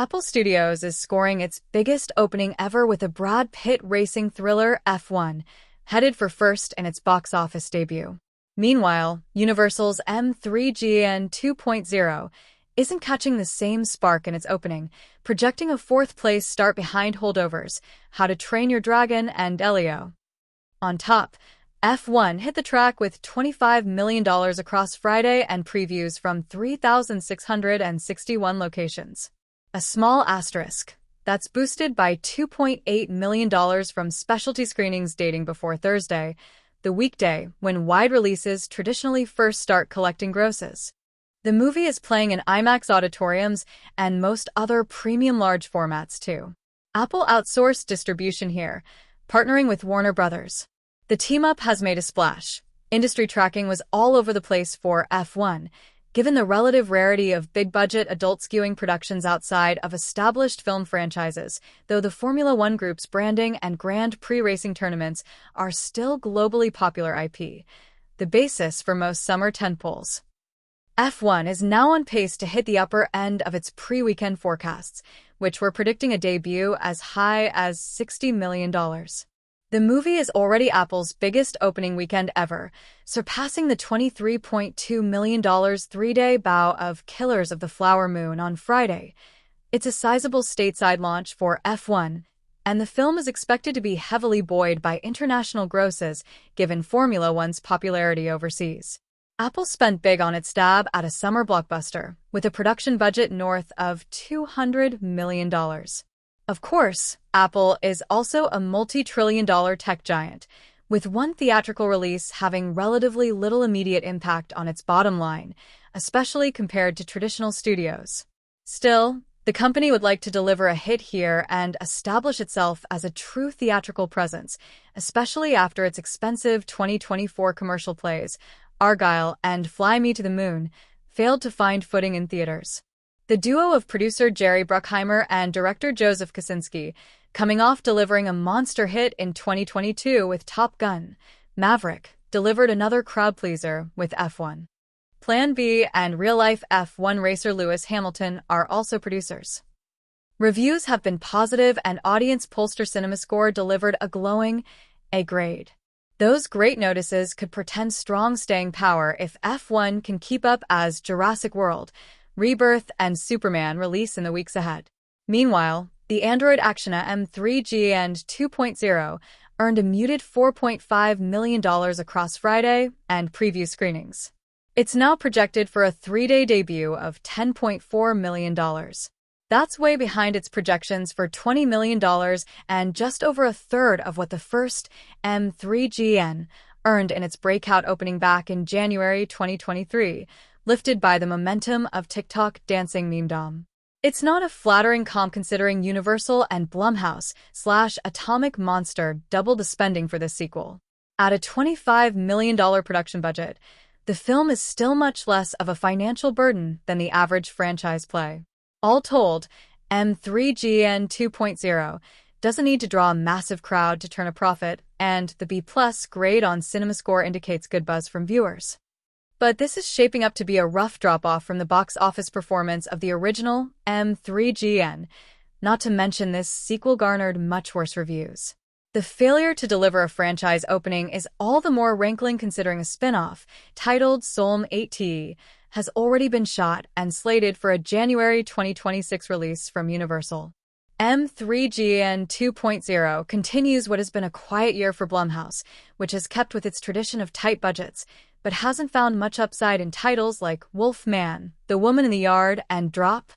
Apple Studios is scoring its biggest opening ever with a Brad Pitt racing thriller F1, headed for first in its box office debut. Meanwhile, Universal's M3GAN 2.0 isn't catching the same spark in its opening, projecting a fourth-place start behind holdovers How to Train Your Dragon and Elio. On top, F1 hit the track with $25 million across Friday and previews from 3,661 locations. A small asterisk. That's boosted by $2.8 million from specialty screenings dating before Thursday, the weekday when wide releases traditionally first start collecting grosses. The movie is playing in IMAX auditoriums and most other premium large formats too. Apple outsourced distribution here, partnering with Warner Brothers. The team-up has made a splash. Industry tracking was all over the place for F1, given the relative rarity of big-budget adult-skewing productions outside of established film franchises, though the Formula One Group's branding and Grand Prix racing tournaments are still globally popular IP, the basis for most summer tentpoles. F1 is now on pace to hit the upper end of its pre-weekend forecasts, which were predicting a debut as high as $60 million. The movie is already Apple's biggest opening weekend ever, surpassing the $23.2 million three-day bow of Killers of the Flower Moon on Friday. It's a sizable stateside launch for F1, and the film is expected to be heavily buoyed by international grosses, given Formula One's popularity overseas. Apple spent big on its stab at a summer blockbuster, with a production budget north of $200 million. Of course, Apple is also a multi-trillion-dollar tech giant, with one theatrical release having relatively little immediate impact on its bottom line, especially compared to traditional studios. Still, the company would like to deliver a hit here and establish itself as a true theatrical presence, especially after its expensive 2024 commercial plays, Argylle and Fly Me to the Moon, failed to find footing in theaters. The duo of producer Jerry Bruckheimer and director Joseph Kosinski, coming off delivering a monster hit in 2022 with Top Gun, Maverick, delivered another crowd-pleaser with F1. Plan B and real-life F1 racer Lewis Hamilton are also producers. Reviews have been positive and audience pollster CinemaScore delivered a glowing A grade. Those great notices could portend strong staying power if F1 can keep up as Jurassic World, Rebirth, and Superman release in the weeks ahead. Meanwhile, the Android Actiona M3GAN 2.0 earned a muted $4.5 million across Friday and preview screenings. It's now projected for a three-day debut of $10.4 million. That's way behind its projections for $20 million and just over a third of what the first M3GAN earned in its breakout opening back in January 2023, lifted by the momentum of TikTok dancing memedom. It's not a flattering comp considering Universal and Blumhouse/Atomic Monster doubled the spending for this sequel. At a $25 million production budget, the film is still much less of a financial burden than the average franchise play. All told, M3GAN 2.0 doesn't need to draw a massive crowd to turn a profit, and the B+ grade on CinemaScore indicates good buzz from viewers. But this is shaping up to be a rough drop-off from the box office performance of the original M3GAN, not to mention this sequel garnered much worse reviews. The failure to deliver a franchise opening is all the more rankling considering a spin-off, titled Solm 8T, has already been shot and slated for a January 2026 release from Universal. M3GAN 2.0 continues what has been a quiet year for Blumhouse, which has kept with its tradition of tight budgets, but hasn't found much upside in titles like Wolf Man, The Woman in the Yard, and Drop.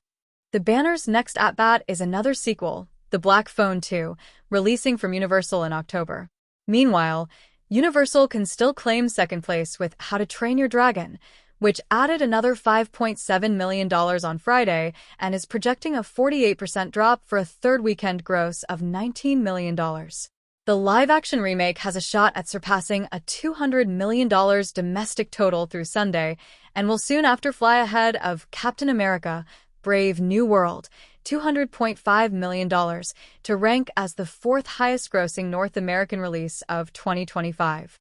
The banner's next at-bat is another sequel, The Black Phone 2, releasing from Universal in October. Meanwhile, Universal can still claim second place with How to Train Your Dragon, which added another $5.7 million on Friday and is projecting a 48% drop for a third weekend gross of $19 million. The live-action remake has a shot at surpassing a $200 million domestic total through Sunday and will soon after fly ahead of Captain America: Brave New World, $200.5 million, to rank as the fourth highest-grossing North American release of 2025.